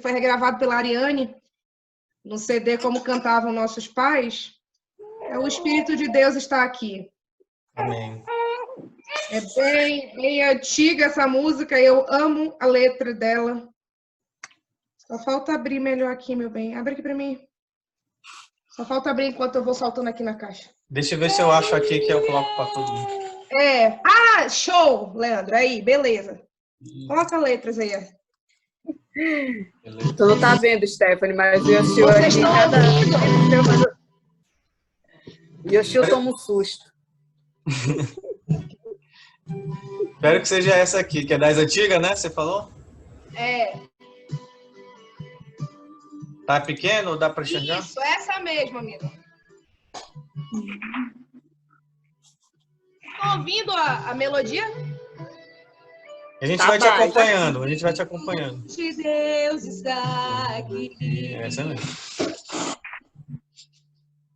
foi regravado pela Ariane, no CD Como Cantavam Nossos Pais. O Espírito de Deus está aqui. Amém. É bem antiga essa música, eu amo a letra dela. Só falta abrir melhor aqui, meu bem. Abre aqui para mim. Só falta abrir enquanto eu vou saltando aqui na caixa. Deixa eu ver se eu acho aqui que eu coloco para todo mundo. Ah, show, Leandro. Aí, beleza. Coloca letras aí. Beleza. Tu não tá vendo, Stephanie, mas o Yoshio Vocês aqui, estão ouvindo? Yoshio toma um susto. Espero que seja essa aqui, que é das antigas, né? Você falou? Tá pequeno ou dá para enxergar? Isso, essa mesmo, amigo. Estão ouvindo a melodia? A gente Tá vai te baixo. acompanhando, a gente vai te acompanhando. De Deus está aqui, Essa mesmo.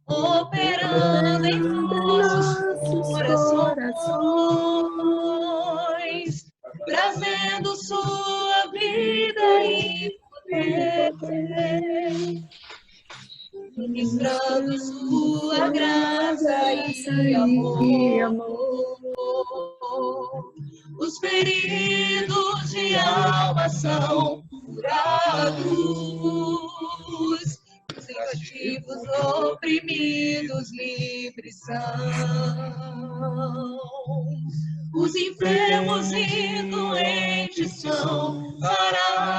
operando em nossos corações, trazendo sua vida e poder, ministrando sua graça e amor. Os feridos de alma são curados, os cativos oprimidos livres são, os enfermos e doentes são sarados,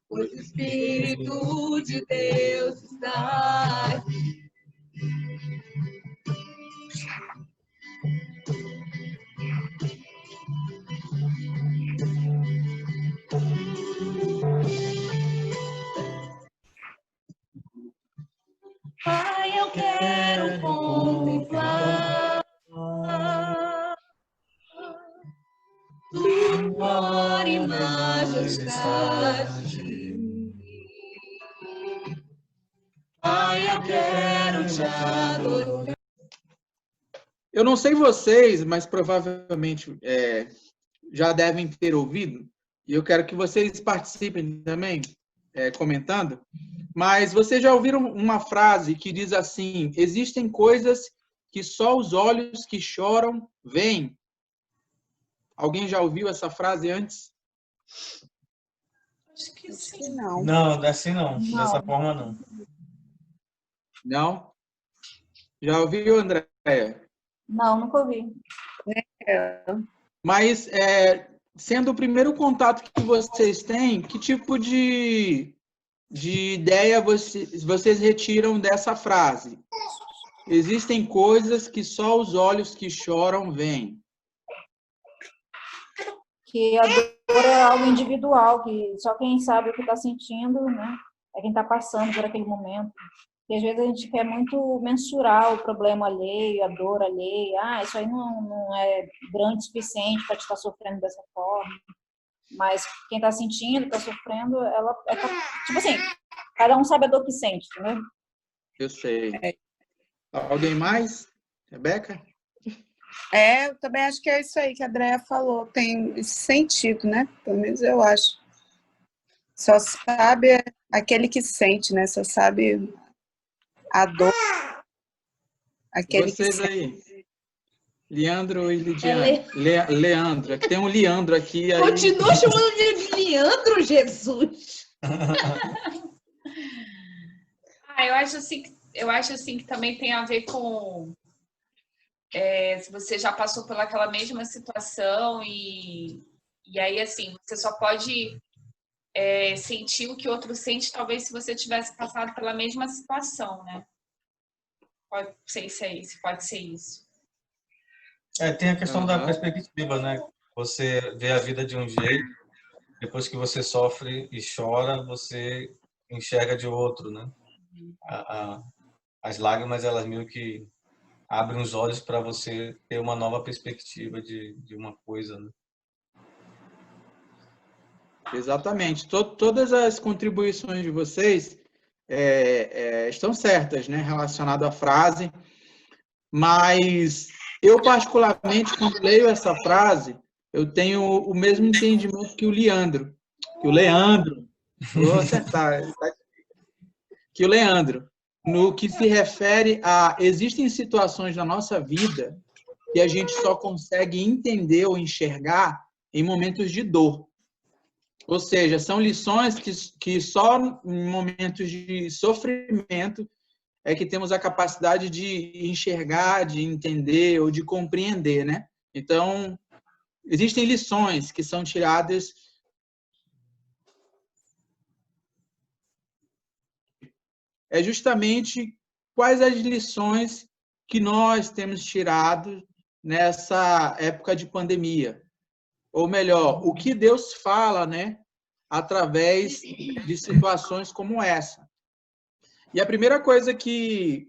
pois o Espírito de Deus está aqui. Pai, eu quero contemplar tua glória e majestade. Pai, eu quero te adorar. Eu não sei vocês, mas provavelmente já devem ter ouvido, e eu quero que vocês participem também, comentando, mas vocês já ouviram uma frase que diz assim: existem coisas que só os olhos que choram veem. Alguém já ouviu essa frase antes? Acho que sim. Não. Não, assim não. Dessa forma não. Não? Já ouviu, Andréia? Não, nunca ouvi. Mas, sendo o primeiro contato que vocês têm, que tipo de ideia vocês retiram dessa frase? Existem coisas que só os olhos que choram veem. Que a dor é algo individual, que só quem sabe o que está sentindo, né? É quem está passando por aquele momento. E às vezes a gente quer muito mensurar o problema alheio, a dor alheia. Ah, isso aí não é grande o suficiente para te estar sofrendo dessa forma. Mas quem está sentindo, está sofrendo, tipo assim, cada um sabe a dor que sente, entendeu? Eu sei. Alguém mais? Rebeca? Eu também acho que é isso aí que a Andrea falou. Tem esse sentido, né? Pelo menos eu acho. Só sabe aquele que sente, né? Só sabe a dor. Aquele Vocês que aí. Leandro e Lidiane. Leandro. É que tem um Leandro aqui. Aí... Continua chamando de Leandro, Jesus. Eu acho assim que também tem a ver com se você já passou por aquela mesma situação e aí assim você só pode sentir o que o outro sente, talvez se você tivesse passado pela mesma situação, né? Pode ser isso, pode ser isso. Tem a questão da perspectiva, né? Você vê a vida de um jeito, depois que você sofre e chora, você enxerga de outro, né? As lágrimas, elas meio que abrem os olhos para você ter uma nova perspectiva de uma coisa, né? Exatamente. Todas as contribuições de vocês estão certas, né? Relacionado à frase. Mas eu, particularmente, quando leio essa frase, eu tenho o mesmo entendimento que o Leandro. que o Leandro, vou acertar, que o Leandro, no que se refere a existem situações na nossa vida que a gente só consegue entender ou enxergar em momentos de dor. Ou seja, são lições que só em momentos de sofrimento é que temos a capacidade de enxergar, de entender ou de compreender, né? Então, existem lições que são tiradas é justamente quais as lições que nós temos tirado nessa época de pandemia. Ou melhor, o que Deus fala, né, através de situações como essa. E a primeira coisa que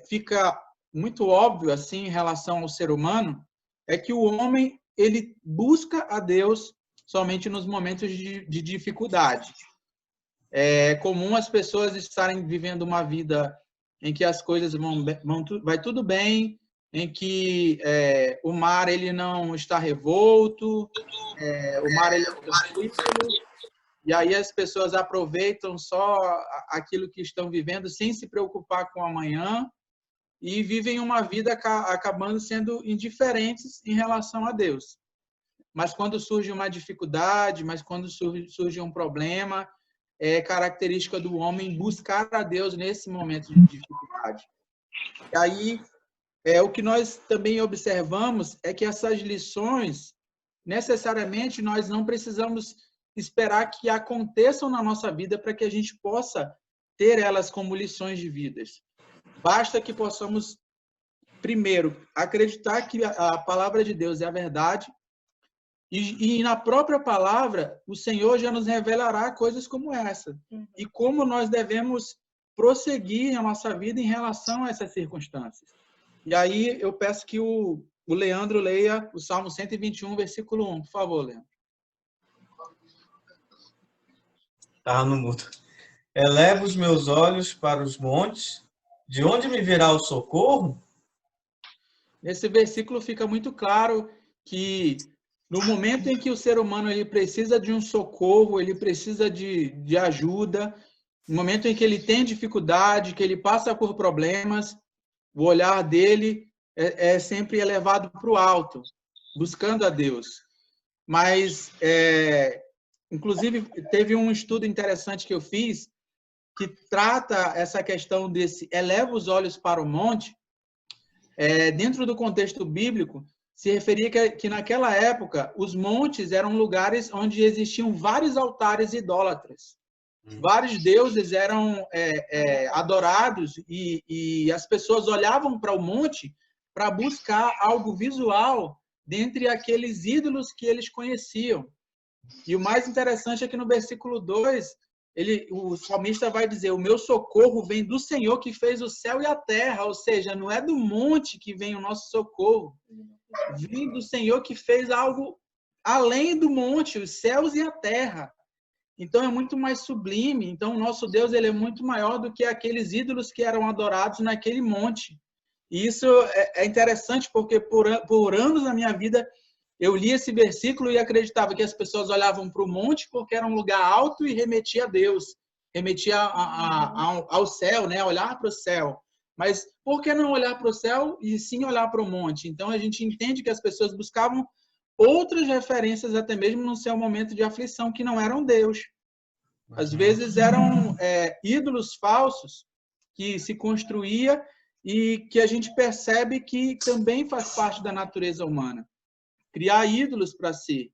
fica muito óbvio assim em relação ao ser humano é que o homem ele busca a Deus somente nos momentos de dificuldade. É comum as pessoas estarem vivendo uma vida em que as coisas vai tudo bem, em que o mar ele não está revolto, o mar ele é tranquilo, e aí as pessoas aproveitam só aquilo que estão vivendo sem se preocupar com o amanhã e vivem uma vida acabando sendo indiferentes em relação a Deus. Mas quando surge uma dificuldade, mas quando surge um problema, é característica do homem buscar a Deus nesse momento de dificuldade. E aí, o que nós também observamos é que essas lições, necessariamente, nós não precisamos esperar que aconteçam na nossa vida para que a gente possa ter elas como lições de vidas. Basta que possamos, primeiro, acreditar que a palavra de Deus é a verdade e na própria palavra, o Senhor já nos revelará coisas como essa. E como nós devemos prosseguir a nossa vida em relação a essas circunstâncias. E aí eu peço que o Leandro leia o Salmo 121, versículo 1. Por favor, Leandro. Estava no mudo. Elevo os meus olhos para os montes. De onde me virá o socorro? Nesse versículo fica muito claro que no momento em que o ser humano ele precisa de um socorro, ele precisa de ajuda, no momento em que ele tem dificuldade, que ele passa por problemas, o olhar dele é sempre elevado para o alto, buscando a Deus. Mas, inclusive, teve um estudo interessante que eu fiz que trata essa questão desse eleva os olhos para o monte. Dentro do contexto bíblico, se referia que naquela época os montes eram lugares onde existiam vários altares idólatras. Vários deuses eram adorados e as pessoas olhavam para o monte para buscar algo visual dentre aqueles ídolos que eles conheciam. E o mais interessante é que no versículo 2, o salmista vai dizer: o meu socorro vem do Senhor que fez o céu e a terra. Ou seja, não é do monte que vem o nosso socorro. Vem do Senhor que fez algo além do monte, os céus e a terra. Então é muito mais sublime. Então o nosso Deus ele é muito maior do que aqueles ídolos que eram adorados naquele monte. E isso é interessante porque por anos na minha vida eu li esse versículo e acreditava que as pessoas olhavam para o monte porque era um lugar alto e remetia a Deus, remetia ao céu, né? Olhar para o céu. Mas por que não olhar para o céu e sim olhar para o monte? Então a gente entende que as pessoas buscavam outras referências até mesmo no seu momento de aflição que não eram Deus. Às vezes eram ídolos falsos que se construía e que a gente percebe que também faz parte da natureza humana. Criar ídolos para si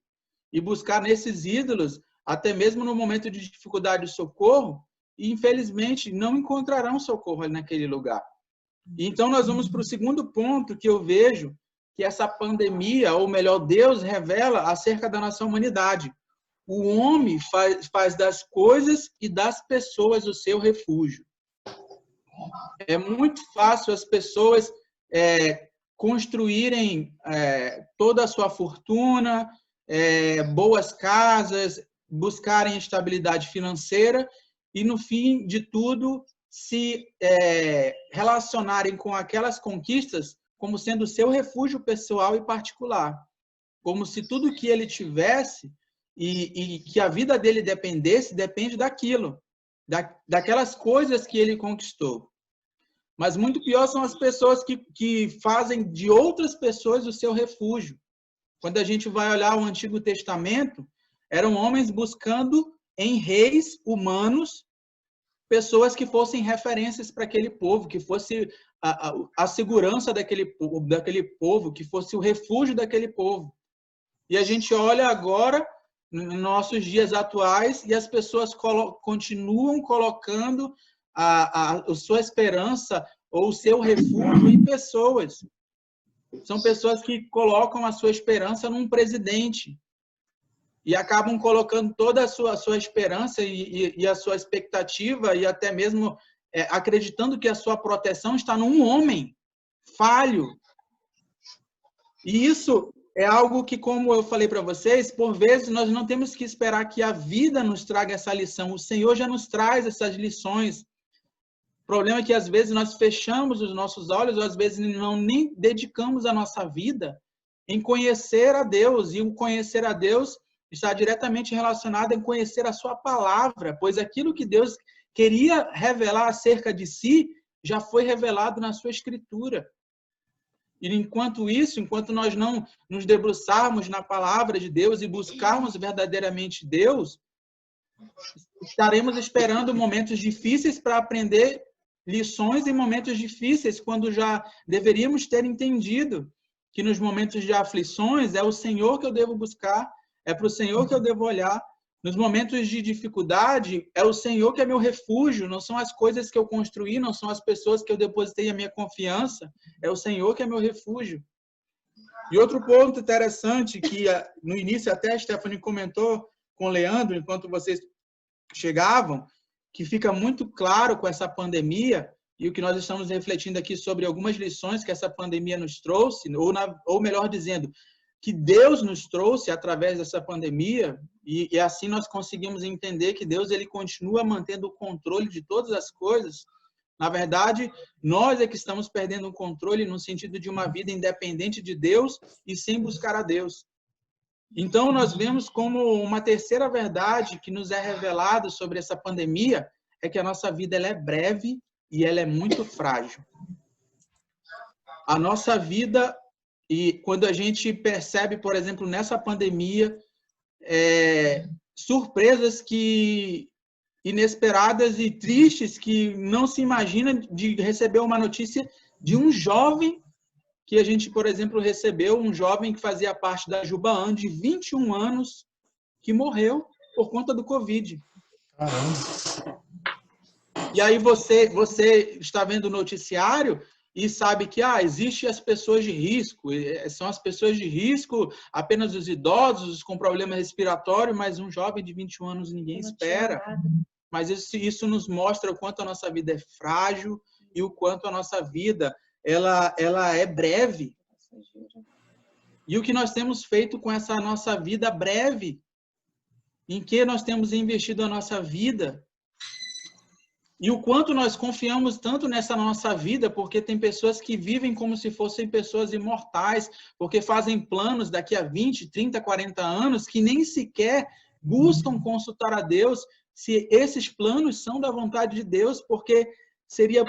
e buscar nesses ídolos, até mesmo no momento de dificuldade, socorro, e infelizmente não encontrarão socorro ali naquele lugar. Então nós vamos para o segundo ponto que eu vejo que essa pandemia, ou melhor, Deus revela acerca da nossa humanidade. O homem faz das coisas e das pessoas o seu refúgio. É muito fácil as pessoas construírem toda a sua fortuna, boas casas, buscarem estabilidade financeira e, no fim de tudo, se relacionarem com aquelas conquistas como sendo seu refúgio pessoal e particular. Como se tudo que ele tivesse e que a vida dele depende daquilo, daquelas coisas que ele conquistou. Mas muito pior são as pessoas que fazem de outras pessoas o seu refúgio. Quando a gente vai olhar o Antigo Testamento, eram homens buscando em reis humanos pessoas que fossem referências para aquele povo, que fosse a segurança daquele povo, que fosse o refúgio daquele povo. E a gente olha agora, nos nossos dias atuais, e as pessoas continuam colocando a sua esperança ou o seu refúgio em pessoas. São pessoas que colocam a sua esperança num presidente e acabam colocando toda a sua esperança e a sua expectativa e até mesmo acreditando que a sua proteção está num homem falho. E isso é algo que, como eu falei para vocês, por vezes nós não temos que esperar que a vida nos traga essa lição. O Senhor já nos traz essas lições. O problema é que às vezes nós fechamos os nossos olhos, ou às vezes nem dedicamos a nossa vida em conhecer a Deus. E o conhecer a Deus está diretamente relacionado em conhecer a sua palavra, pois aquilo que Deus queria revelar acerca de si já foi revelado na sua Escritura. E enquanto nós não nos debruçarmos na palavra de Deus e buscarmos verdadeiramente Deus, estaremos esperando momentos difíceis para aprender lições em momentos difíceis, quando já deveríamos ter entendido que nos momentos de aflições é o Senhor que eu devo buscar, é para o Senhor que eu devo olhar. Nos momentos de dificuldade, é o Senhor que é meu refúgio, não são as coisas que eu construí, não são as pessoas que eu depositei a minha confiança, é o Senhor que é meu refúgio. E outro ponto interessante, que no início até a Stephanie comentou com o Leandro, enquanto vocês chegavam, que fica muito claro com essa pandemia, e o que nós estamos refletindo aqui sobre algumas lições que essa pandemia nos trouxe, ou melhor dizendo, que Deus nos trouxe através dessa pandemia, e assim nós conseguimos entender que Deus ele continua mantendo o controle de todas as coisas. Na verdade, nós é que estamos perdendo o controle no sentido de uma vida independente de Deus e sem buscar a Deus. Então, nós vemos como uma terceira verdade que nos é revelada sobre essa pandemia é que a nossa vida ela é breve e ela é muito frágil. A nossa vida, e quando a gente percebe, por exemplo, nessa pandemia, surpresas inesperadas e tristes que não se imagina de receber uma notícia de um jovem que a gente, por exemplo, recebeu, um jovem que fazia parte da Jubaã, de 21 anos, que morreu por conta do Covid. Caramba. E aí você está vendo o noticiário e sabe que existem as pessoas de risco, são as pessoas de risco, apenas os idosos, os com problema respiratório, mas um jovem de 21 anos ninguém espera. Mas isso nos mostra o quanto a nossa vida é frágil e o quanto a nossa vida ela é breve. E o que nós temos feito com essa nossa vida breve? Em que nós temos investido a nossa vida? E o quanto nós confiamos tanto nessa nossa vida, porque tem pessoas que vivem como se fossem pessoas imortais, porque fazem planos daqui a 20, 30, 40 anos, que nem sequer buscam consultar a Deus se esses planos são da vontade de Deus, porque seria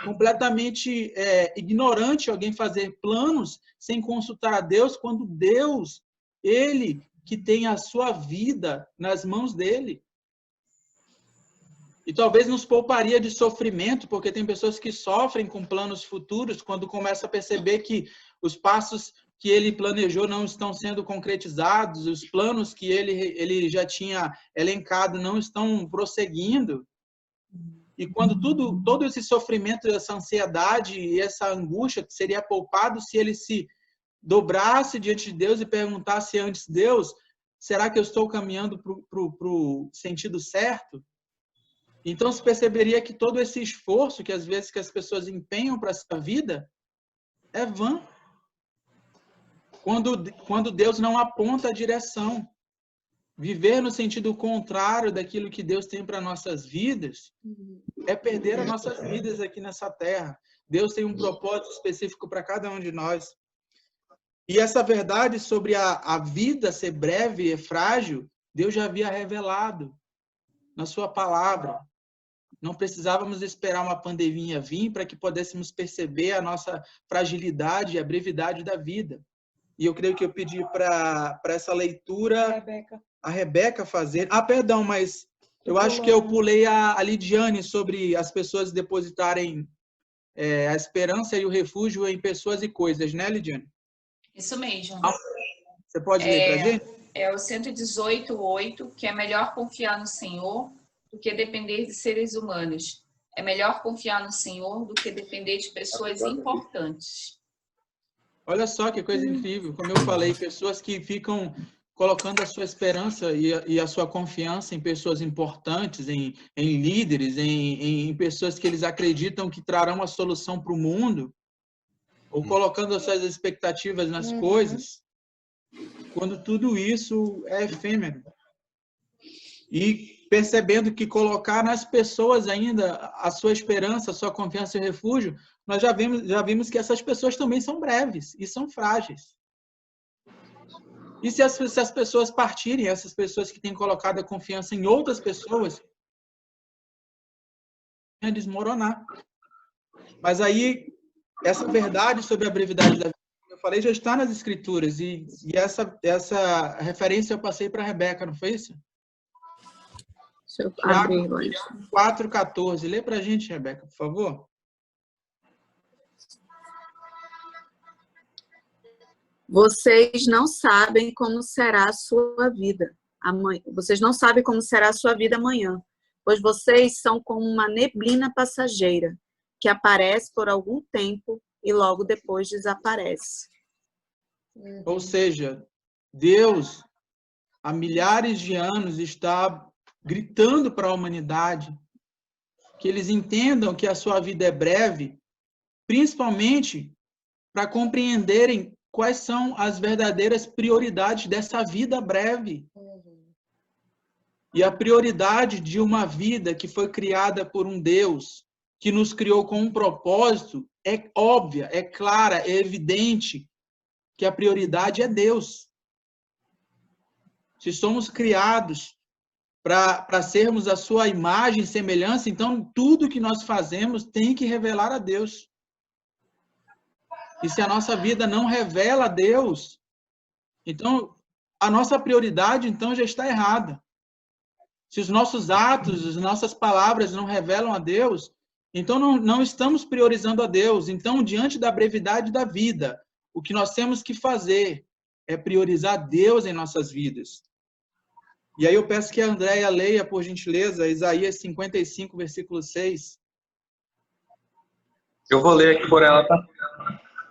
completamente ignorante alguém fazer planos sem consultar a Deus, quando Deus, Ele que tem a sua vida nas mãos dele. E talvez nos pouparia de sofrimento, porque tem pessoas que sofrem com planos futuros quando começa a perceber que os passos que ele planejou não estão sendo concretizados, os planos que ele já tinha elencado não estão prosseguindo. E quando todo esse sofrimento, essa ansiedade e essa angústia seria poupado se ele se dobrasse diante de Deus e perguntasse antes, Deus, será que eu estou caminhando para o sentido certo? Então se perceberia que todo esse esforço que às vezes que as pessoas empenham para essa vida é vã. Quando Deus não aponta a direção. Viver no sentido contrário daquilo que Deus tem para nossas vidas é perder as nossas vidas aqui nessa terra. Deus tem um propósito específico para cada um de nós. E essa verdade sobre a vida ser breve e frágil Deus já havia revelado na sua palavra. Não precisávamos esperar uma pandemia vir para que pudéssemos perceber a nossa fragilidade e a brevidade da vida. E eu creio que eu pedi para essa leitura a Rebeca fazer. Ah, perdão, mas eu acho que eu pulei a Lidiane sobre as pessoas depositarem a esperança e o refúgio em pessoas e coisas, né, Lidiane? Isso mesmo. Você pode ler para a gente? É o 118:8, que é melhor confiar no Senhor do que depender de seres humanos. É melhor confiar no Senhor do que depender de pessoas importantes. Olha só que coisa incrível. Como eu falei, pessoas que ficam colocando a sua esperança e a sua confiança em pessoas importantes, em líderes, em pessoas que eles acreditam que trarão a solução para o mundo, ou colocando as suas expectativas nas coisas, quando tudo isso é efêmero. E percebendo que colocar nas pessoas ainda a sua esperança, a sua confiança e refúgio, nós já vimos que essas pessoas também são breves e são frágeis. E se as pessoas partirem, essas pessoas que têm colocado a confiança em outras pessoas, vai desmoronar. Mas aí, essa verdade sobre a brevidade da vida, eu falei, já está nas Escrituras. E essa referência eu passei para a Rebeca, não foi isso? Deixa eu abrir, 4:14. Lê para a gente, Rebeca, por favor. Vocês não sabem como será a sua vida amanhã. Vocês não sabem como será a sua vida amanhã, pois vocês são como uma neblina passageira que aparece por algum tempo e logo depois desaparece. Ou seja, Deus, há milhares de anos, está gritando para a humanidade que eles entendam que a sua vida é breve, principalmente para compreenderem quais são as verdadeiras prioridades dessa vida breve. E a prioridade de uma vida que foi criada por um Deus, que nos criou com um propósito, é óbvia, é clara, é evidente que a prioridade é Deus. Se somos criados para sermos a sua imagem e semelhança, então tudo que nós fazemos tem que revelar a Deus. E se a nossa vida não revela a Deus, então a nossa prioridade então já está errada. Se os nossos atos, as nossas palavras não revelam a Deus, então não estamos priorizando a Deus. Então, diante da brevidade da vida, o que nós temos que fazer é priorizar Deus em nossas vidas. E aí eu peço que a Andréia leia, por gentileza, Isaías 55, versículo 6. Eu vou ler aqui por ela, tá?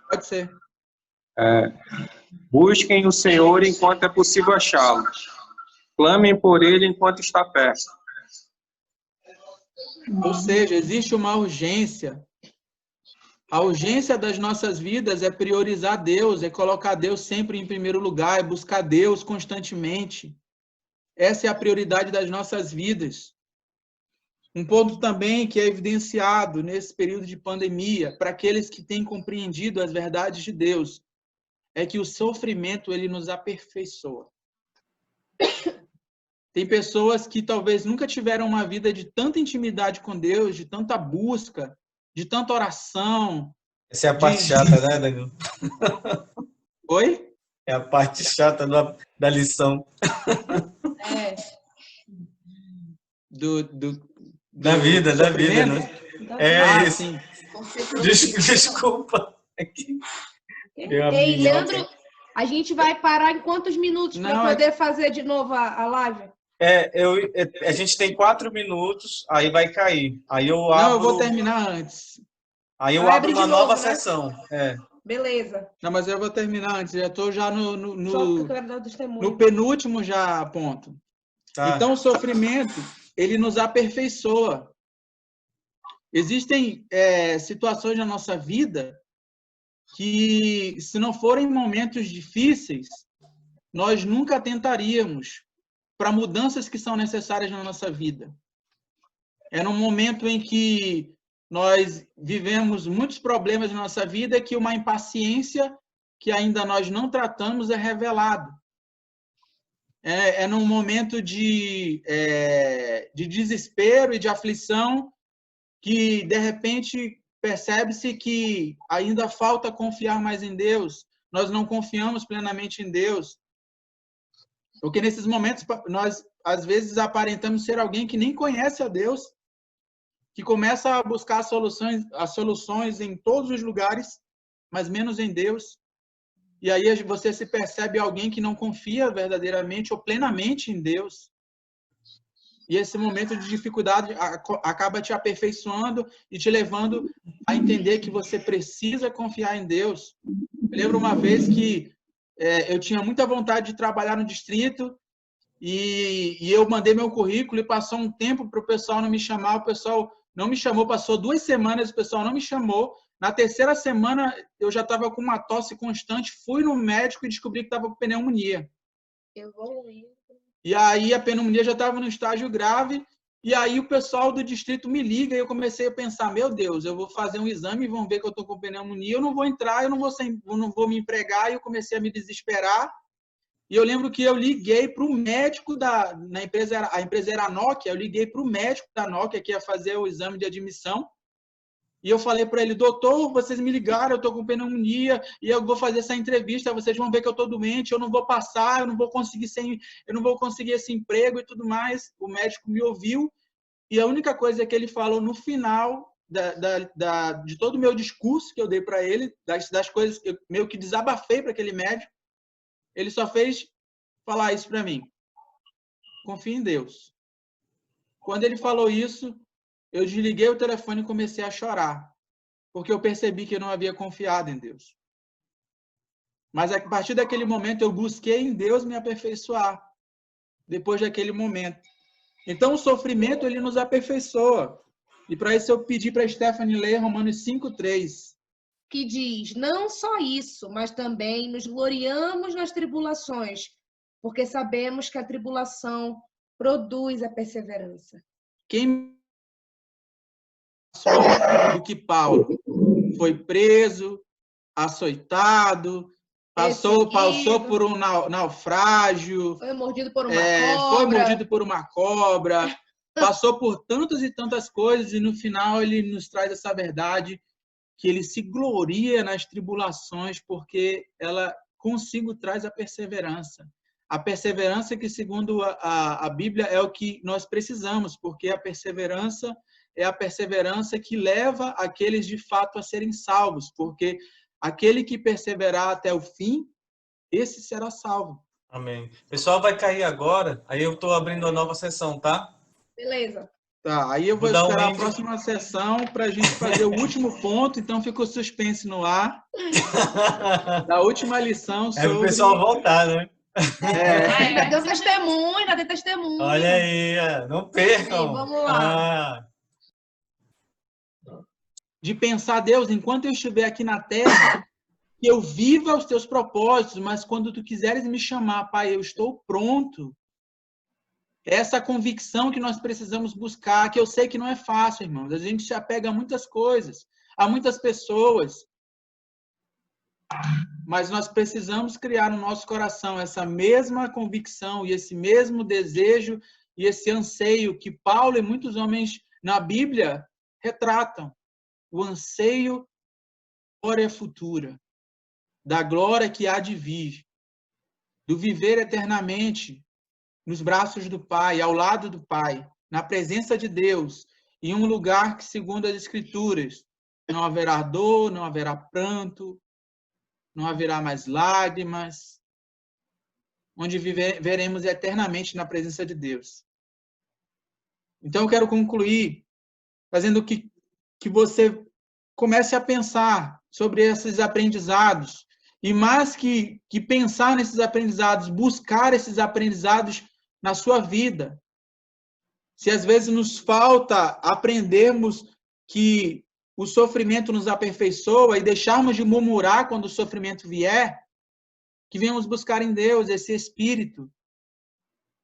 Pode ser. Busquem o Senhor enquanto é possível achá-lo. Clamem por ele enquanto está perto. Ou seja, existe uma urgência. A urgência das nossas vidas é priorizar Deus, é colocar Deus sempre em primeiro lugar, é buscar Deus constantemente. Essa é a prioridade das nossas vidas. Um ponto também que é evidenciado nesse período de pandemia, para aqueles que têm compreendido as verdades de Deus, é que o sofrimento ele nos aperfeiçoa. Tem pessoas que talvez nunca tiveram uma vida de tanta intimidade com Deus, de tanta busca, de tanta oração. Essa é a parte chata, né, Danilo? Oi? É a parte chata da lição. Da vida, né? Isso. Sim. Desculpa. Ei, Leandro, a gente vai parar em quantos minutos para poder fazer de novo a live? A gente tem 4 minutos, aí vai cair. Aí eu abro... Não, eu vou terminar antes. Aí eu abro uma nova sessão. Beleza. Não, mas eu vou terminar antes. Já estou já no penúltimo ponto. Tá. Então, o sofrimento, ele nos aperfeiçoa. Existem situações na nossa vida que, se não forem momentos difíceis, nós nunca atentaríamos para mudanças que são necessárias na nossa vida. É num momento em que nós vivemos muitos problemas na nossa vida que uma impaciência que ainda nós não tratamos é revelado. é num momento de desespero e de aflição que, de repente, percebe-se que ainda falta confiar mais em Deus. Nós não confiamos plenamente em Deus. Porque nesses momentos, nós, às vezes, aparentamos ser alguém que nem conhece a Deus, que começa a buscar as soluções em todos os lugares, mas menos em Deus. E aí você se percebe alguém que não confia verdadeiramente ou plenamente em Deus. E esse momento de dificuldade acaba te aperfeiçoando e te levando a entender que você precisa confiar em Deus. Eu lembro uma vez que eu tinha muita vontade de trabalhar no distrito e eu mandei meu currículo e passou um tempo para o pessoal não me chamar. O pessoal não me chamou, passou 2 semanas, o pessoal não me chamou. Na 3ª semana, eu já estava com uma tosse constante, fui no médico e descobri que estava com pneumonia. E aí a pneumonia já estava no estágio grave, e aí o pessoal do distrito me liga e eu comecei a pensar, meu Deus, eu vou fazer um exame e vão ver que eu estou com pneumonia, eu não vou entrar, eu não vou me empregar, e eu comecei a me desesperar. E eu lembro que eu liguei para o médico a empresa era a Nokia, eu liguei para o médico da Nokia que ia fazer o exame de admissão, e eu falei para ele, doutor, vocês me ligaram, eu estou com pneumonia, e eu vou fazer essa entrevista, vocês vão ver que eu estou doente, eu não vou passar, eu não vou conseguir esse emprego e tudo mais. O médico me ouviu, e a única coisa que ele falou no final de todo o meu discurso que eu dei para ele, das coisas que eu meio que desabafei para aquele médico, ele só fez falar isso para mim. Confie em Deus. Quando ele falou isso, eu desliguei o telefone e comecei a chorar, porque eu percebi que eu não havia confiado em Deus. Mas a partir daquele momento eu busquei em Deus me aperfeiçoar, depois daquele momento. Então o sofrimento ele nos aperfeiçoa. E para isso eu pedi para a Stephanie ler Romanos 5:3. Que diz, não só isso, mas também nos gloriamos nas tribulações, porque sabemos que a tribulação produz a perseverança. Quem do que Paulo foi preso, açoitado, passou por um naufrágio, foi mordido por uma cobra, passou por tantas e tantas coisas, e no final ele nos traz essa verdade que ele se gloria nas tribulações, porque ela consigo traz a perseverança. A perseverança que, segundo a Bíblia, é o que nós precisamos, porque a perseverança é a perseverança que leva aqueles de fato a serem salvos, porque aquele que perseverar até o fim, esse será salvo. Amém. O pessoal vai cair agora, aí eu estou abrindo a nova sessão, tá? Beleza. Tá, aí eu vou esperar a próxima sessão para a gente fazer o último ponto, então ficou suspense no ar. Da última lição sobre... É o pessoal voltar, né? Ainda deu testemunho, Olha aí, não percam. Sim, vamos lá. De pensar, Deus, enquanto eu estiver aqui na terra, que eu viva os teus propósitos, mas quando tu quiseres me chamar, Pai, eu estou pronto. Essa convicção que nós precisamos buscar, que eu sei que não é fácil, irmãos. A gente se apega a muitas coisas, a muitas pessoas. Mas nós precisamos criar no nosso coração essa mesma convicção e esse mesmo desejo e esse anseio que Paulo e muitos homens na Bíblia retratam. O anseio da glória futura, da glória que há de vir, do viver eternamente nos braços do Pai, ao lado do Pai, na presença de Deus, em um lugar que, segundo as Escrituras, não haverá dor, não haverá pranto, não haverá mais lágrimas, onde veremos eternamente na presença de Deus. Então, eu quero concluir fazendo que você comece a pensar sobre esses aprendizados, e mais que pensar nesses aprendizados, buscar esses aprendizados na sua vida. Se às vezes nos falta aprendermos que o sofrimento nos aperfeiçoa e deixarmos de murmurar quando o sofrimento vier, que venhamos buscar em Deus esse espírito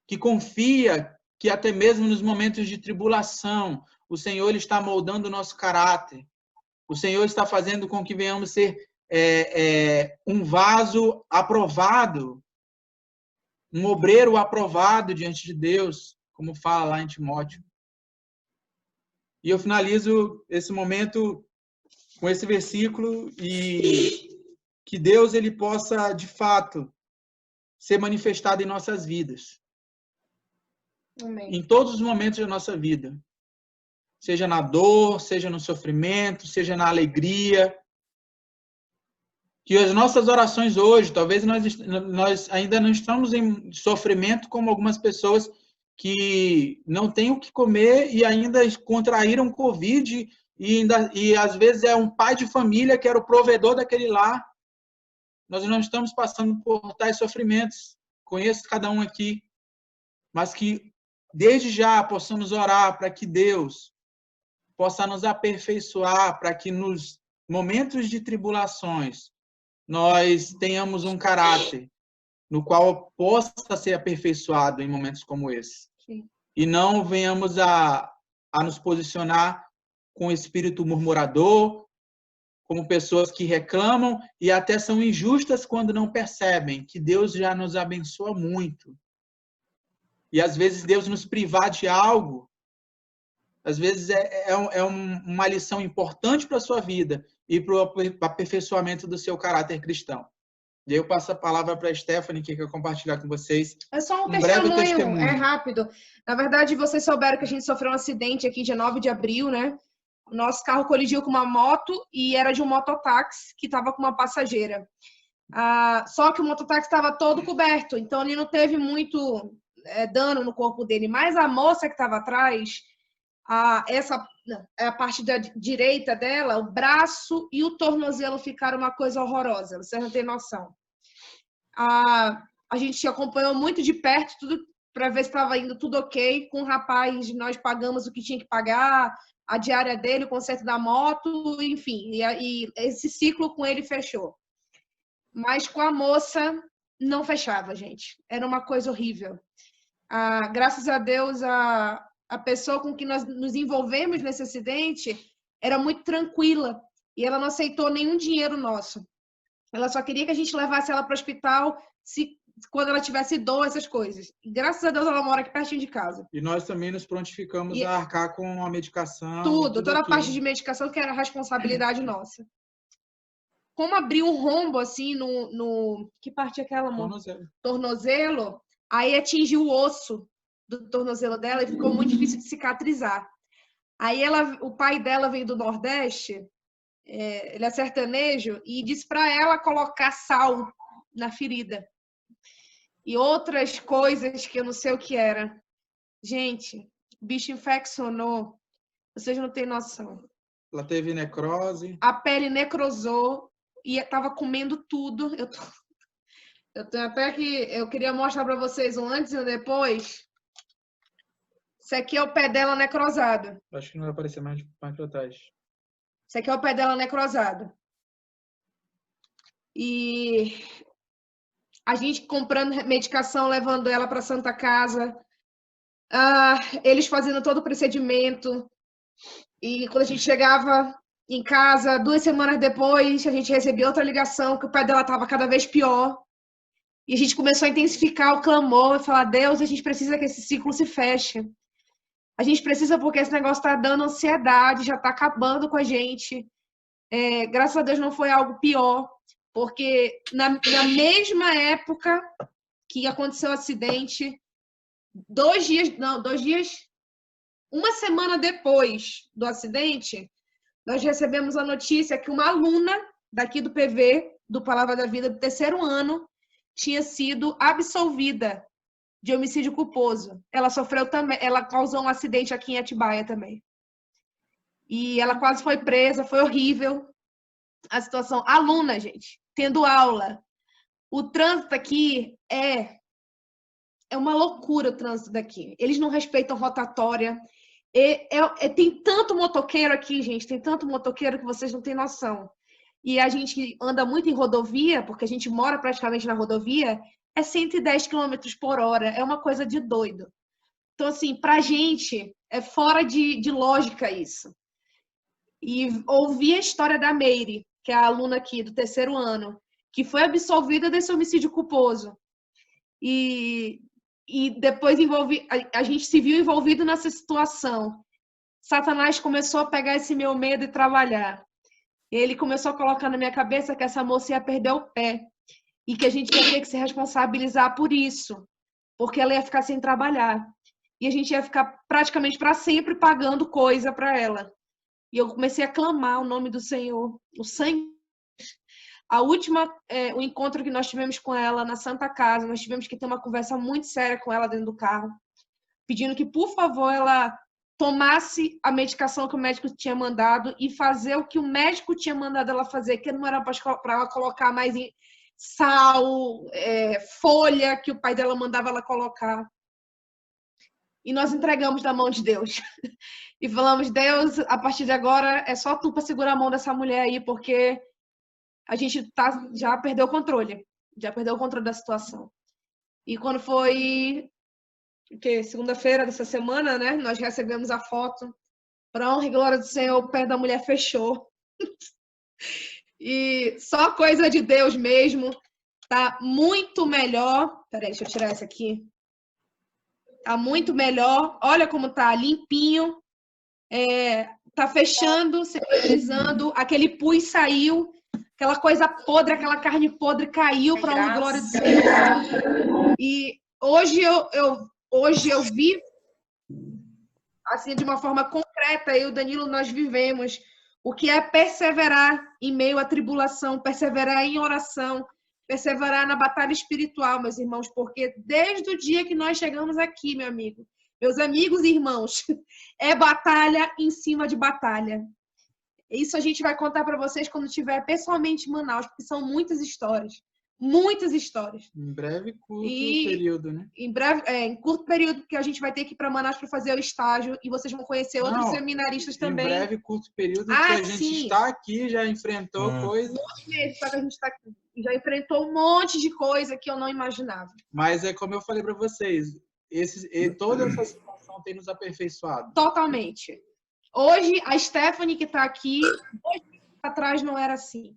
que confia que até mesmo nos momentos de tribulação, o Senhor está moldando o nosso caráter. O Senhor está fazendo com que venhamos ser um vaso aprovado um obreiro aprovado diante de Deus, como fala lá em Timóteo. E eu finalizo esse momento com esse versículo e que Deus ele possa, de fato, ser manifestado em nossas vidas. Amém. Em todos os momentos da nossa vida. Seja na dor, seja no sofrimento, seja na alegria. Que as nossas orações hoje, talvez nós ainda não estamos em sofrimento como algumas pessoas que não têm o que comer e ainda contraíram Covid e às vezes é um pai de família que era o provedor daquele lar. Nós não estamos passando por tais sofrimentos. Conheço cada um aqui. Mas que desde já possamos orar para que Deus possa nos aperfeiçoar, para que nos momentos de tribulações nós tenhamos um caráter no qual possa ser aperfeiçoado em momentos como esse. Sim. E não venhamos a nos posicionar com espírito murmurador, como pessoas que reclamam e até são injustas quando não percebem que Deus já nos abençoa muito. E às vezes Deus nos privar de algo, às vezes uma lição importante para a sua vida e para o aperfeiçoamento do seu caráter cristão. E aí eu passo a palavra para a Stephanie, que quer compartilhar com vocês É só um breve testemunho. é rápido. Na verdade, vocês souberam que a gente sofreu um acidente aqui dia 9 de abril, né? O nosso carro colidiu com uma moto e era de um mototáxi que estava com uma passageira. Só que o mototáxi estava todo coberto, então ele não teve muito dano no corpo dele. Mas a moça que estava atrás, a parte da direita dela, o braço e o tornozelo ficaram uma coisa horrorosa. Vocês não têm noção. A gente acompanhou muito de perto tudo para ver se estava indo tudo ok. Com o rapaz, nós pagamos o que tinha que pagar, a diária dele, o conserto da moto, enfim. E esse ciclo com ele fechou. Mas com a moça, não fechava, gente. Era uma coisa horrível. Graças a Deus, a pessoa com que nós nos envolvemos nesse acidente era muito tranquila e ela não aceitou nenhum dinheiro nosso. Ela só queria que a gente levasse ela para o hospital quando ela tivesse dor, essas coisas. E graças a Deus ela mora aqui pertinho de casa. E nós também nos prontificamos a arcar com a medicação. Toda a parte de medicação que era responsabilidade nossa. Como abriu um rombo assim no que parte é aquela, amor? Tornozelo. Aí atingiu o osso do tornozelo dela e ficou muito difícil de cicatrizar. Aí o pai dela veio do Nordeste, ele é sertanejo, e disse para ela colocar sal na ferida. E outras coisas que eu não sei o que era. Gente, o bicho infeccionou. Vocês não têm noção. Ela teve necrose. A pele necrosou e estava comendo tudo. Eu tenho até que... Eu queria mostrar para vocês um antes e um depois. Isso aqui é o pé dela necrosado. Acho que não vai aparecer mais para trás. Isso aqui é o pé dela necrosado. E a gente comprando medicação, levando ela para Santa Casa. Eles fazendo todo o procedimento. E quando a gente chegava em casa, 2 semanas depois, a gente recebia outra ligação que o pé dela estava cada vez pior. E a gente começou a intensificar o clamor e falar: Deus, a gente precisa que esse ciclo se feche. A gente precisa porque esse negócio está dando ansiedade, já está acabando com a gente. Graças a Deus não foi algo pior, porque na mesma época que aconteceu o acidente, 2 dias, uma semana depois do acidente, nós recebemos a notícia que uma aluna daqui do PV, do Palavra da Vida, do 3º ano, tinha sido absolvida de homicídio culposo. Ela sofreu também, ela causou um acidente aqui em Atibaia também. E ela quase foi presa, foi horrível a situação. Aluna, gente, tendo aula. O trânsito aqui é uma loucura, o trânsito daqui. Eles não respeitam rotatória. Tem tanto motoqueiro aqui, gente, tem tanto motoqueiro que vocês não têm noção. E a gente anda muito em rodovia, porque a gente mora praticamente na rodovia, é 110 km por hora, é uma coisa de doido. Então, assim, pra gente, é fora de lógica isso. E ouvir a história da Meire, que é a aluna aqui do 3º ano, que foi absolvida desse homicídio culposo. E depois a gente se viu envolvido nessa situação. Satanás começou a pegar esse meu medo e trabalhar. Ele começou a colocar na minha cabeça que essa moça ia perder o pé e que a gente ia ter que se responsabilizar por isso, porque ela ia ficar sem trabalhar. E a gente ia ficar praticamente para sempre pagando coisa para ela. E eu comecei a clamar o nome do Senhor, o sangue. O encontro que nós tivemos com ela na Santa Casa, nós tivemos que ter uma conversa muito séria com ela dentro do carro, pedindo que, por favor, ela tomasse a medicação que o médico tinha mandado e fazer o que o médico tinha mandado ela fazer, que não era para ela colocar mais sal, folha que o pai dela mandava ela colocar. E nós entregamos na mão de Deus. E falamos, Deus, a partir de agora é só tu para segurar a mão dessa mulher aí, porque a gente já perdeu o controle. Já perdeu o controle da situação. E quando foi segunda-feira dessa semana, né? Nós recebemos a foto. Para honra e glória do Senhor, o pé da mulher fechou. E só coisa de Deus mesmo. Tá muito melhor. Peraí, deixa eu tirar essa aqui. Tá muito melhor. Olha como tá limpinho. Tá fechando, cicatrizando. Aquele pus saiu. Aquela coisa podre, aquela carne podre caiu para honra e glória do Senhor. E hoje eu vi, assim, de uma forma concreta, eu e o Danilo, nós vivemos o que é perseverar em meio à tribulação, perseverar em oração, perseverar na batalha espiritual, meus irmãos, porque desde o dia que nós chegamos aqui, meu amigo, meus amigos e irmãos, é batalha em cima de batalha. Isso a gente vai contar para vocês quando estiver pessoalmente em Manaus, porque são muitas histórias. Muitas histórias. Em breve, curto período, né? Em curto período, porque a gente vai ter que ir para Manaus para fazer o estágio e vocês vão conhecer outros seminaristas também. Em breve, curto período, que a gente está aqui, já enfrentou coisas. Só que a gente está aqui. Já enfrentou um monte de coisa que eu não imaginava. Mas é como eu falei para vocês, toda essa situação tem nos aperfeiçoado. Totalmente. Hoje, a Stephanie que está aqui, 2 meses atrás não era assim.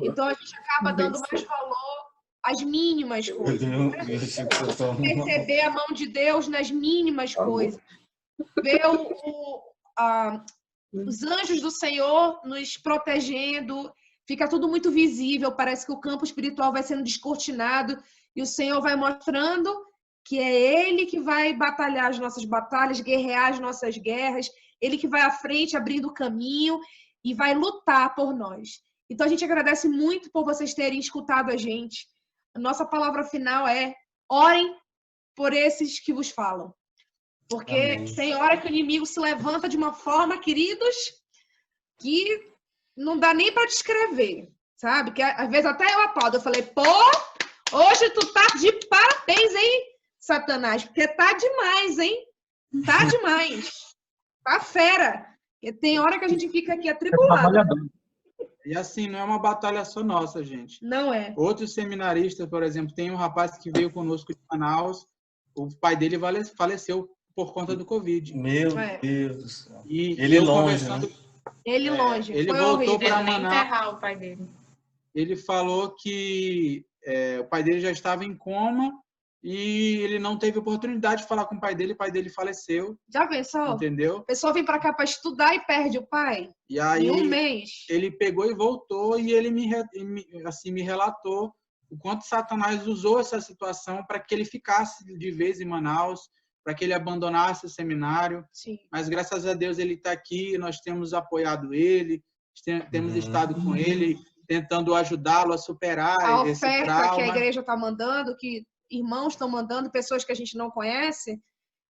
Então, a gente acaba dando mais valor às mínimas coisas. Perceber a mão de Deus nas mínimas coisas. Ver os anjos do Senhor nos protegendo. Fica tudo muito visível. Parece que o campo espiritual vai sendo descortinado e o Senhor vai mostrando que é Ele que vai batalhar as nossas batalhas, guerrear as nossas guerras. Ele que vai à frente, abrindo o caminho e vai lutar por nós. Então, a gente agradece muito por vocês terem escutado a gente. A nossa palavra final é: orem por esses que vos falam. Porque Amém. Tem hora que o inimigo se levanta de uma forma, queridos, que não dá nem para descrever, sabe? Que às vezes até eu aplaudo. Eu falei, hoje tu tá de parabéns, hein, Satanás? Porque tá demais, hein? Tá demais. Tá fera. Porque tem hora que a gente fica aqui atribulado. E assim, não é uma batalha só nossa, gente. Não é. Outros seminaristas, por exemplo, tem um rapaz que veio conosco de Manaus, o pai dele faleceu por conta do Covid. Meu Deus do céu. E ele longe, né? Ele longe. Ele voltou para Manaus. Enterrar o pai dele. Ele falou que o pai dele já estava em coma e ele não teve oportunidade de falar com o pai dele faleceu. Já pensou? Entendeu? O pessoal vem para cá para estudar e perde o pai. E aí, em um mês. Ele pegou e voltou e ele me relatou o quanto Satanás usou essa situação para que ele ficasse de vez em Manaus, para que ele abandonasse o seminário. Sim. Mas graças a Deus ele está aqui, nós temos apoiado ele, temos estado com ele, tentando ajudá-lo a superar esse trauma. A oferta que a igreja está mandando, que irmãos estão mandando, pessoas que a gente não conhece,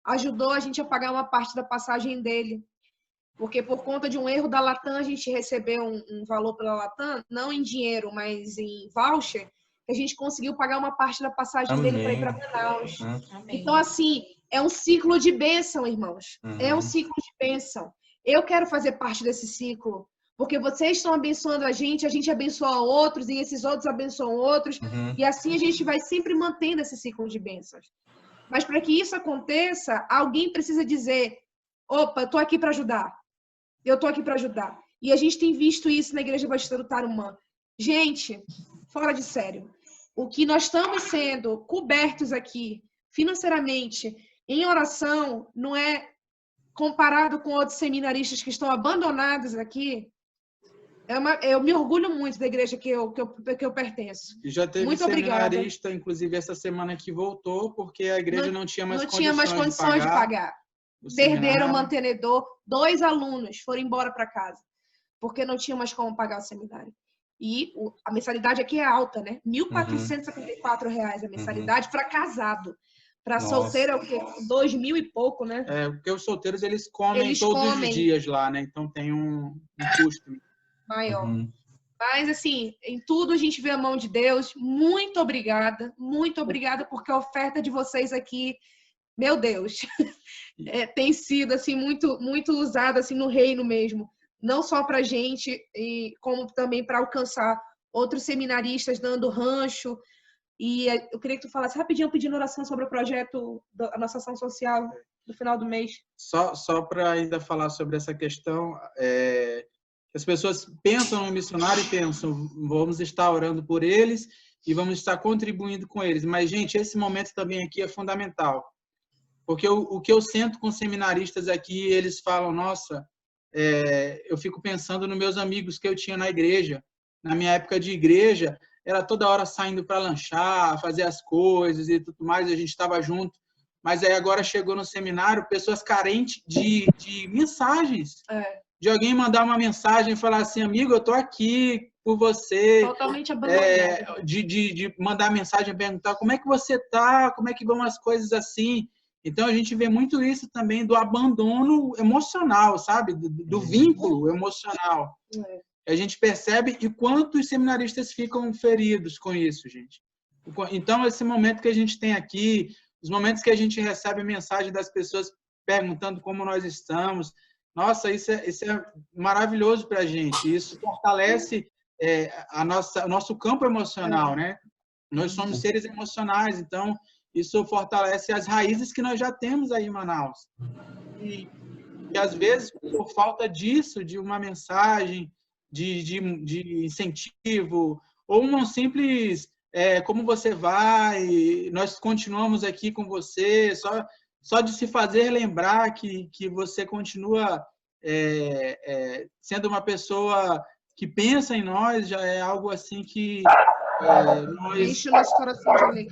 ajudou a gente a pagar uma parte da passagem dele. Porque por conta de um erro da Latam, a gente recebeu um valor pela Latam, não em dinheiro, mas em voucher, que a gente conseguiu pagar uma parte da passagem dele para ir para Manaus. Então, assim, é um ciclo de bênção, irmãos. É um ciclo de bênção. Eu quero fazer parte desse ciclo. Porque vocês estão abençoando a gente abençoa outros, e esses outros abençoam outros. E assim a gente vai sempre mantendo esse ciclo de bênçãos. Mas para que isso aconteça, alguém precisa dizer: opa, eu estou aqui para ajudar. Eu estou aqui para ajudar. E a gente tem visto isso na Igreja Batista do Tarumã. Gente, fora de sério. o que nós estamos sendo cobertos aqui financeiramente em oração não é comparado com outros seminaristas que estão abandonados aqui. Eu me orgulho muito da igreja que eu pertenço. E já teve muito seminarista, obrigada. inclusive essa semana que voltou, porque a igreja não tinha mais condições de pagar. Perderam o seminário. mantenedor, 2 alunos foram embora para casa, porque não tinham mais como pagar o seminário. E a mensalidade aqui é alta, né? R$ 1.474 a mensalidade para casado. Para solteiro é o quê? 2.000 e pouco, né? Porque os solteiros, eles comem todos os dias lá, né? Então tem um custo maior. Mas, assim, em tudo a gente vê a mão de Deus. Muito obrigada, porque a oferta de vocês aqui, meu Deus, tem sido, assim, muito, muito usada, assim, no reino mesmo. Não só para a gente, como também para alcançar outros seminaristas, dando rancho. E eu queria que tu falasse rapidinho, pedindo oração sobre o projeto da nossa ação social no final do mês. Só para ainda falar sobre essa questão, as pessoas pensam no missionário e pensam, vamos estar orando por eles e vamos estar contribuindo com eles. Mas, gente, esse momento também aqui é fundamental. Porque o que eu sento com seminaristas aqui, eles falam, nossa, eu fico pensando nos meus amigos que eu tinha na igreja. Na minha época de igreja, era toda hora saindo para lanchar, fazer as coisas e tudo mais, a gente estava junto. Mas aí agora chegou no seminário, pessoas carentes de mensagens. De alguém mandar uma mensagem e falar assim, amigo, eu estou aqui por você. Totalmente abandonado. De mandar mensagem e perguntar como é que você está, como é que vão as coisas assim. Então, a gente vê muito isso também do abandono emocional, sabe? Do vínculo emocional. A gente percebe e quantos seminaristas ficam feridos com isso, gente. Então, esse momento que a gente tem aqui, os momentos que a gente recebe mensagem das pessoas perguntando como nós estamos, nossa, isso é maravilhoso para a gente. Isso fortalece o nosso campo emocional, né? Nós somos seres emocionais, então isso fortalece as raízes que nós já temos aí em Manaus. E às vezes, por falta disso, de uma mensagem, de incentivo, ou um simples como você vai, nós continuamos aqui com você, só de se fazer lembrar que você continua sendo uma pessoa que pensa em nós, já é algo assim que enche o nosso coração de alegria.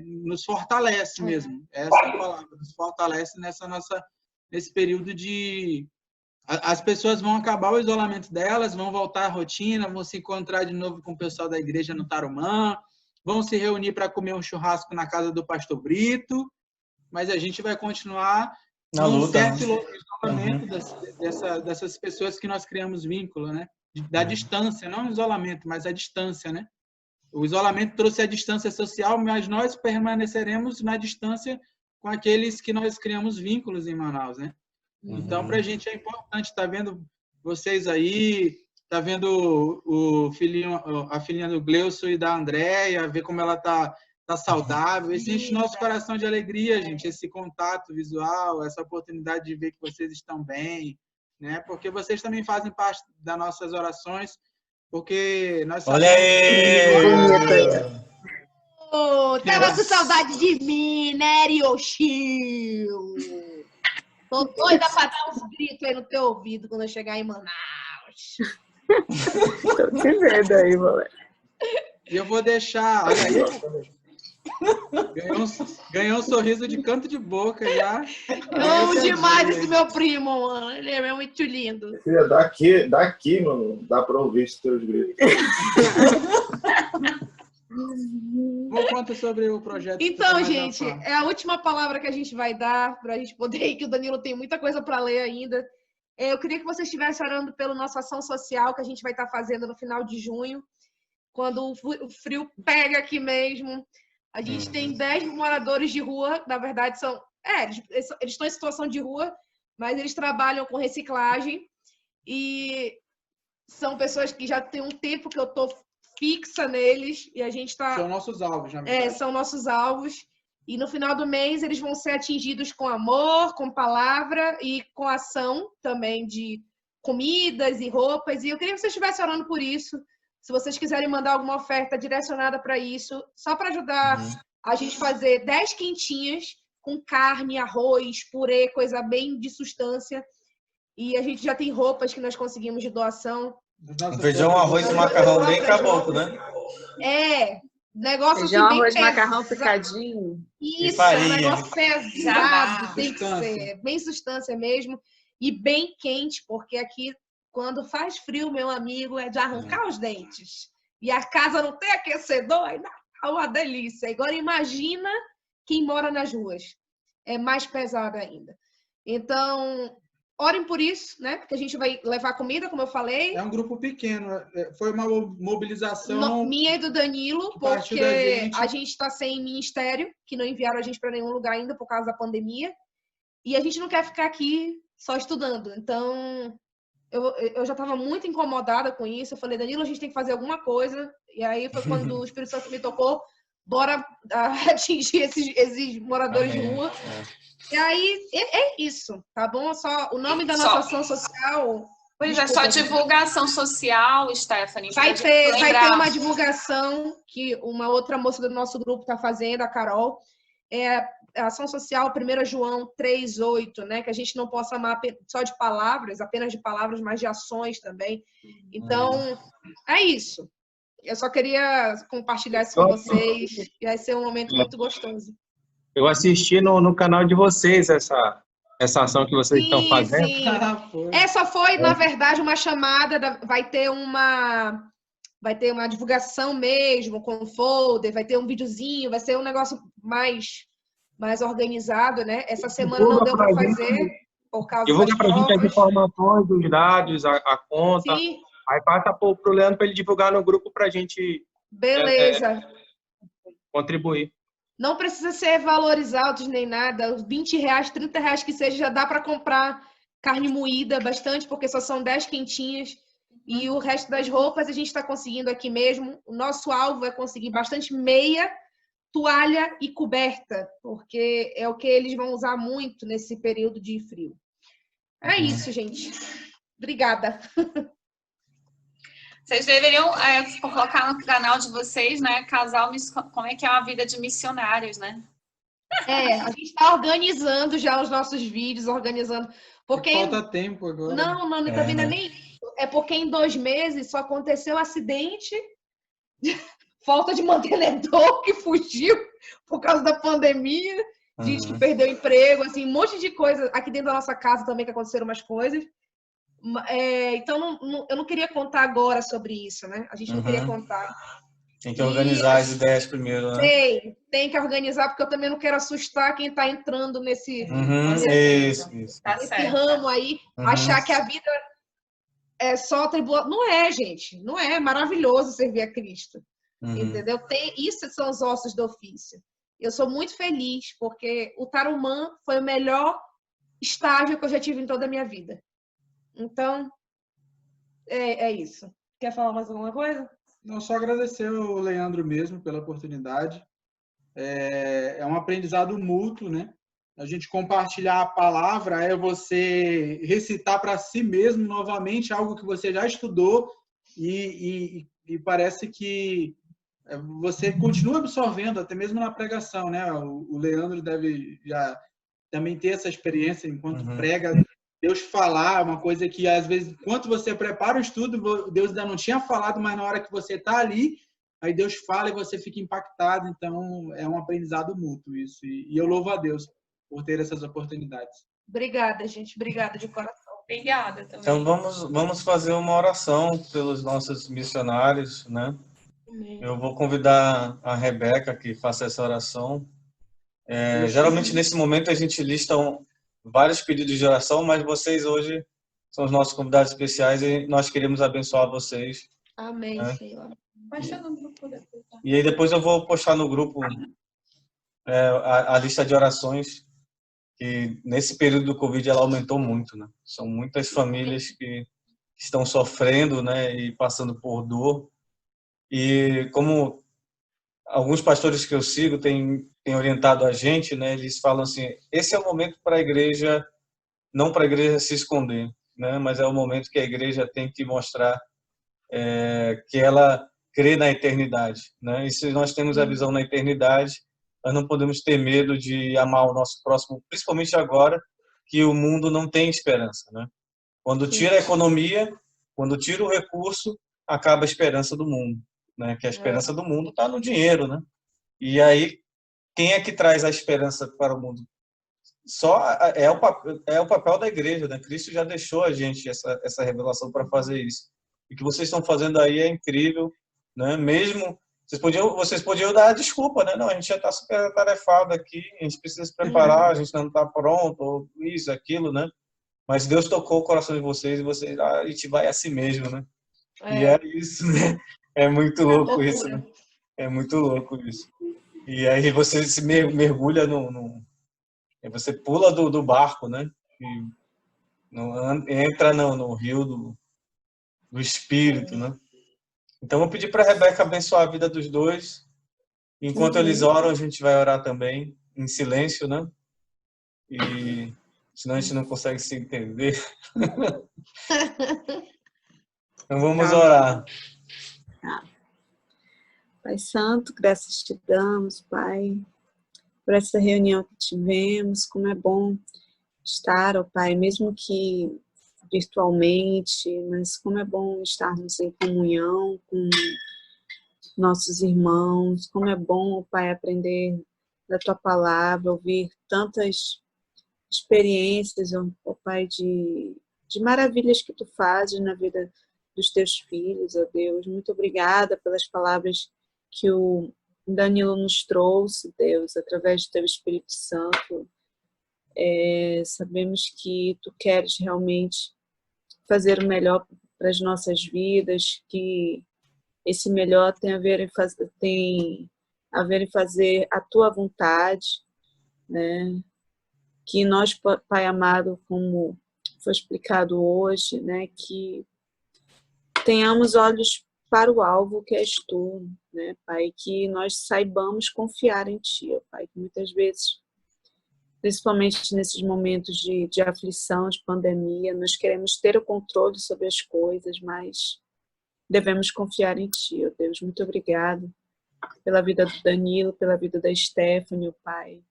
Nos fortalece mesmo. Essa é a palavra, nos fortalece nesse período de... As pessoas vão acabar o isolamento delas, vão voltar à rotina, vão se encontrar de novo com o pessoal da igreja no Tarumã, vão se reunir para comer um churrasco na casa do pastor Brito, mas a gente vai continuar num certo isolamento dessas pessoas que nós criamos vínculo, né? Da distância, não o isolamento, mas a distância, né? O isolamento trouxe a distância social, mas nós permaneceremos na distância com aqueles que nós criamos vínculos em Manaus, né? Então, para a gente é importante estar vendo vocês aí, tá vendo a filhinha do Gleuson e da Andréia, ver como ela tá saudável. Esse enche nosso coração de alegria, gente, esse contato visual, essa oportunidade de ver que vocês estão bem, né? Porque vocês também fazem parte das nossas orações, porque nós sabemos... Olha aí! Tava com saudade de mim, né, Rioshio? Tô doida pra dar uns gritos aí no teu ouvido quando eu chegar em Manaus. Tô te vendo aí, moleque. E eu vou deixar... Olha aí. Ganhou um sorriso de canto de boca já. Eu amo demais esse meu primo, mano. Ele é muito lindo. Daqui, mano, dá pra ouvir os teus gritos. Vou contar sobre o projeto. Então, gente, é a última palavra que a gente vai dar para a gente poder ir, que o Danilo tem muita coisa para ler ainda. Eu queria que vocês estivessem orando pela nossa ação social que a gente vai estar fazendo no final de junho, quando o frio pega aqui mesmo. A gente tem 10 moradores de rua, na verdade são... eles estão em situação de rua, mas eles trabalham com reciclagem e são pessoas que já tem um tempo que eu tô fixa neles e a gente tá... São nossos alvos, já. São nossos alvos. E no final do mês eles vão ser atingidos com amor, com palavra e com ação também de comidas e roupas. E eu queria que vocês estivessem orando por isso, Se vocês quiserem mandar alguma oferta direcionada para isso, só para ajudar a gente fazer 10 quentinhas com carne, arroz, purê, coisa bem de substância. E a gente já tem roupas que nós conseguimos de doação. Feijão, arroz e macarrão bem caboclo, né? Negócio Feijão, assim, bem arroz, pesado. macarrão picadinho. Isso, farinha. negócio pesado, tem que Substância. ser. Bem substância mesmo. E bem quente, porque aqui, quando faz frio, meu amigo, é de arrancar os dentes. E a casa não tem aquecedor, aí é uma delícia. Agora imagina quem mora nas ruas. É mais pesado ainda. Então, orem por isso, né? Porque a gente vai levar comida, como eu falei. É um grupo pequeno. Foi uma mobilização. Minha e do Danilo, partiu porque da gente. a gente está sem ministério, que não enviaram a gente para nenhum lugar ainda por causa da pandemia. E a gente não quer ficar aqui só estudando. Então, eu já estava muito incomodada com isso. Eu falei, Danilo, a gente tem que fazer alguma coisa. E aí foi quando o Espírito Santo me tocou, bora atingir esses moradores de rua. E aí, é isso, tá bom? Só o nome da nossa ação social... Pois é, só divulgação social, Stephanie. Vai ter uma divulgação que uma outra moça do nosso grupo está fazendo, a Carol. É a ação social 1 João 3,8, né? Que a gente não possa amar só de palavras, apenas de palavras, mas de ações também. Então, é isso. Eu só queria compartilhar isso com vocês. E vai ser um momento muito gostoso. Eu assisti no canal de vocês essa ação que vocês estão fazendo. Sim. Essa foi, na verdade, uma chamada. Vai ter uma divulgação mesmo, com folder, vai ter um videozinho, vai ser um negócio mais organizado, né? Essa semana não deu para fazer por causa divulga das para a gente as provas. informações, os dados, a conta. Sim. Aí passa para o Leandro para ele divulgar no grupo para a gente Beleza. contribuir. Não precisa ser valorizados nem nada. Os R$20, R$30 que seja, já dá para comprar carne moída bastante, porque só são 10 quentinhas. E o resto das roupas a gente está conseguindo aqui mesmo. O nosso alvo é conseguir bastante meia, toalha e coberta, porque é o que eles vão usar muito nesse período de frio. É isso, gente. Obrigada. Vocês deveriam colocar no canal de vocês, né? Como é que é a vida de missionários, né? A gente está organizando já os nossos vídeos, organizando. Porque Falta tempo agora. Não tá vendo nem isso. É porque em 2 meses só aconteceu acidente, falta de mantenedor que fugiu por causa da pandemia, gente que perdeu emprego, assim, um monte de coisa. Aqui dentro da nossa casa também que aconteceram umas coisas. Então, eu não queria contar agora sobre isso, né? A gente não queria contar. Tem que organizar as ideias primeiro, né? Tem que organizar, porque eu também não quero assustar quem está entrando nesse ramo aí, achar que a vida é só tribulação. Não é, gente. Não é. É maravilhoso servir a Cristo. Entendeu? Isso são os ossos do ofício. Eu sou muito feliz, porque o Tarumã foi o melhor estágio que eu já tive em toda a minha vida. Então, é isso. Quer falar mais alguma coisa? Não, só agradecer ao Leandro mesmo pela oportunidade. É um aprendizado mútuo, né? A gente compartilhar a palavra é você recitar para si mesmo novamente algo que você já estudou e parece que você continua absorvendo, até mesmo na pregação, né? O Leandro deve já também ter essa experiência enquanto prega. Deus falar, uma coisa que às vezes, enquanto você prepara o estudo, Deus ainda não tinha falado, mas na hora que você está ali, aí Deus fala e você fica impactado. Então, é um aprendizado mútuo isso. E eu louvo a Deus por ter essas oportunidades. Obrigada, gente. Obrigada de coração. Obrigada também. Então, vamos fazer uma oração pelos nossos missionários, né? Eu vou convidar a Rebeca que faça essa oração. Geralmente, nesse momento, a gente lista vários pedidos de oração, mas vocês hoje são os nossos convidados especiais e nós queremos abençoar vocês. Amém, Senhor. E aí depois eu vou postar no grupo a lista de orações, que nesse período do Covid ela aumentou muito, né? São muitas famílias que estão sofrendo, né, e passando por dor. E como alguns pastores que eu sigo têm orientado a gente, né? Eles falam assim: esse é o momento para a igreja, não para a igreja se esconder, né? Mas é o momento que a igreja tem que mostrar que ela crê na eternidade, né? E se nós temos a visão na eternidade, nós não podemos ter medo de amar o nosso próximo, principalmente agora que o mundo não tem esperança, né? Quando tira a economia, quando tira o recurso, acaba a esperança do mundo, né? Que a esperança do mundo está no dinheiro, né? E aí, quem é que traz a esperança para o mundo? Só é o papel da igreja, né? Cristo já deixou a gente essa revelação para fazer isso. E o que vocês estão fazendo aí é incrível, né? Mesmo vocês podiam dar a desculpa, né? Não, a gente já está super atarefado aqui, a gente precisa se preparar, a gente não está pronto, ou isso, aquilo, né? Mas Deus tocou o coração de vocês e vocês, a gente vai assim mesmo, né? E é isso, né? É muito louco isso, né? É muito louco isso. E aí você se mergulha você pula do barco, né? E entra no rio do Espírito, né? Então, eu vou pedir para a Rebeca abençoar a vida dos dois. Enquanto eles oram, a gente vai orar também, em silêncio, né? E senão a gente não consegue se entender. Então, vamos orar. Pai Santo, graças te damos, Pai, por essa reunião que tivemos. Como é bom estar, ó Pai, mesmo que virtualmente, mas como é bom estarmos em comunhão com nossos irmãos, como é bom, ó Pai, aprender da Tua Palavra, ouvir tantas experiências, ó Pai, de maravilhas que Tu fazes na vida dos Teus filhos, ó Deus. Muito obrigada pelas palavras que o Danilo nos trouxe, Deus, através do Teu Espírito Santo. Sabemos que Tu queres realmente fazer o melhor para as nossas vidas, que esse melhor tem a ver em fazer a Tua vontade, né? Que nós, Pai amado, como foi explicado hoje, né, que tenhamos olhos para o alvo que és Tu, né, Pai, que nós saibamos confiar em Ti, ó Pai, que muitas vezes, principalmente nesses momentos de aflição, de pandemia, nós queremos ter o controle sobre as coisas, mas devemos confiar em Ti, ó Deus. Muito obrigado pela vida do Danilo, pela vida da Stephanie, ó Pai,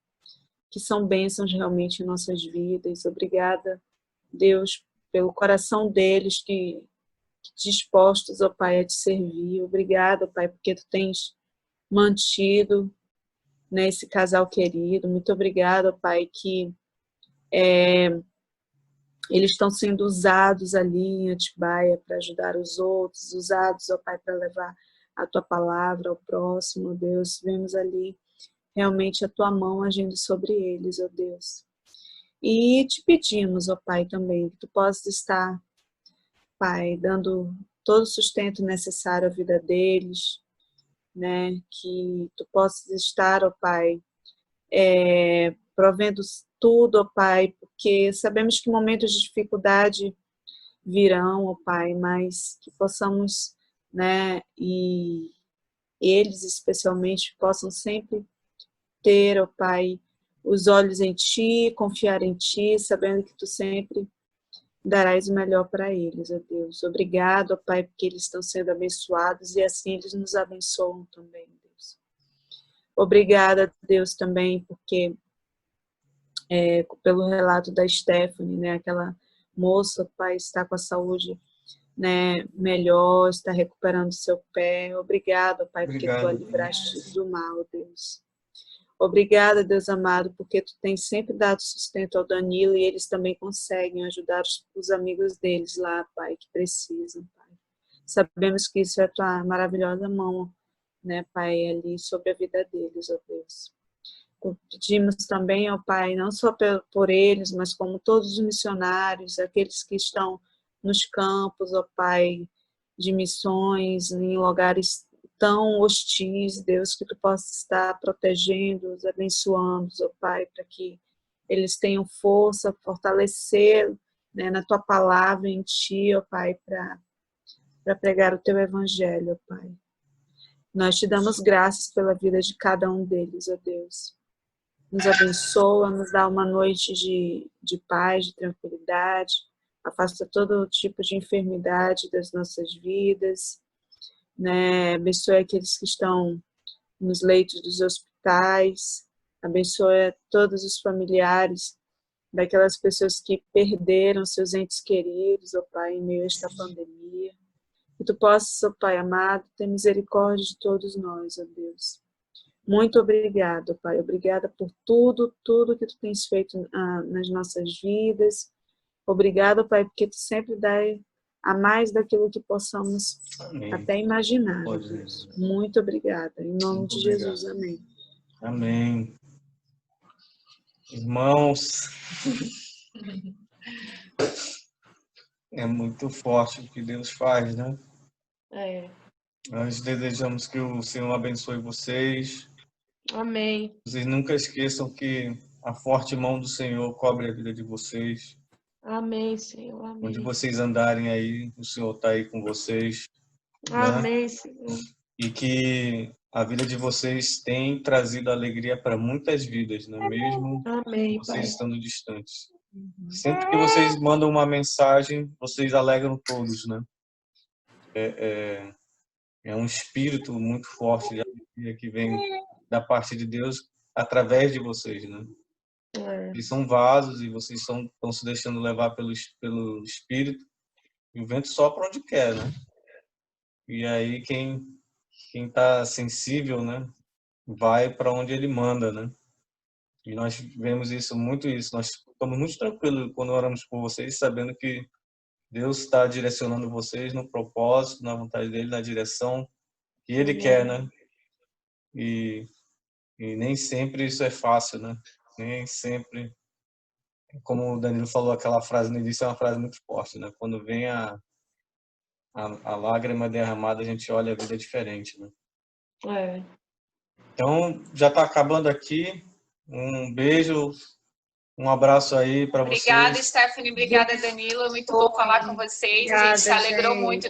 que são bênçãos realmente em nossas vidas. Obrigada, Deus, pelo coração deles que dispostos, ó Pai, a te servir. Obrigada, Pai, porque Tu tens mantido, né, esse casal querido. Muito obrigada, Pai, que eles estão sendo usados ali em Atibaia para ajudar os outros, usados, ó Pai, para levar a Tua palavra ao próximo, Deus. Vemos ali realmente a Tua mão agindo sobre eles, ó Deus. E te pedimos, ó Pai, também, que Tu possas estar, Pai, dando todo o sustento necessário à vida deles, né? Que Tu possas estar, ó Pai, provendo tudo, ó Pai, porque sabemos que momentos de dificuldade virão, ó Pai, mas que possamos, né, e eles especialmente possam sempre ter, ó Pai, os olhos em Ti, confiar em Ti, sabendo que Tu sempre darás o melhor para eles, ó Deus. Obrigado, ó Pai, porque eles estão sendo abençoados e assim eles nos abençoam também, Deus. Obrigada, Deus, também, porque pelo relato da Stephanie, né, aquela moça, Pai, está com a saúde, né, melhor, está recuperando seu pé. Obrigada, Pai, porque Tu a livraste do mal, Deus. Obrigada, Deus amado, porque Tu tens sempre dado sustento ao Danilo e eles também conseguem ajudar os amigos deles lá, Pai, que precisam, Pai. Sabemos que isso é a Tua maravilhosa mão, né, Pai, ali sobre a vida deles, ó Deus. Pedimos também, ó Pai, não só por eles, mas como todos os missionários, aqueles que estão nos campos, ó Pai, de missões, em lugares tão hostis, Deus, que Tu possa estar protegendo-os, abençoando-os, ó Pai, para que eles tenham força, fortalecer, né, na Tua palavra, em Ti, ó Pai, para pregar o Teu evangelho, ó Pai. Nós Te damos graças pela vida de cada um deles, ó Deus. Nos abençoa, nos dá uma noite de paz, de tranquilidade, afasta todo tipo de enfermidade das nossas vidas, né? Abençoe aqueles que estão nos leitos dos hospitais, abençoe todos os familiares daquelas pessoas que perderam seus entes queridos, ó Pai, em meio a esta pandemia. Que Tu possas, ó Pai amado, ter misericórdia de todos nós, ó Deus. Muito obrigado, Pai. Obrigada por tudo que Tu tens feito nas nossas vidas. Obrigado, Pai, porque Tu sempre dá a mais daquilo que possamos até imaginar, ó Deus. Muito obrigada. Em nome de Jesus, amém. Amém. Irmãos, é muito forte o que Deus faz, né? Nós desejamos que o Senhor abençoe vocês. Amém. Vocês nunca esqueçam que a forte mão do Senhor cobre a vida de vocês. Amém, Senhor. Amém. Onde vocês andarem aí, o Senhor está aí com vocês. Amém, Né? Senhor. E que a vida de vocês tem trazido alegria para muitas vidas, né? Mesmo Amém, vocês Pai. estando distantes. Sempre que vocês mandam uma mensagem, vocês alegram todos, né? É um espírito muito forte de alegria que vem da parte de Deus através de vocês, né? Eles são vasos e vocês estão se deixando levar pelo espírito e o vento sopra onde quer, né? E aí quem está sensível, né, vai para onde ele manda, né? E nós vemos muito isso. Nós ficamos muito tranquilos quando oramos por vocês, sabendo que Deus está direcionando vocês no propósito, na vontade dele, na direção que ele quer, né? E nem sempre isso é fácil, né? Nem sempre, como o Danilo falou, aquela frase no início é uma frase muito forte, né? Quando vem a lágrima derramada, a gente olha a vida diferente, né? Então, já está acabando aqui. Um beijo, um abraço aí para vocês. Obrigada, Stephanie. Obrigada, Danilo. Muito bom falar com vocês. Obrigada, A gente se alegrou gente. muito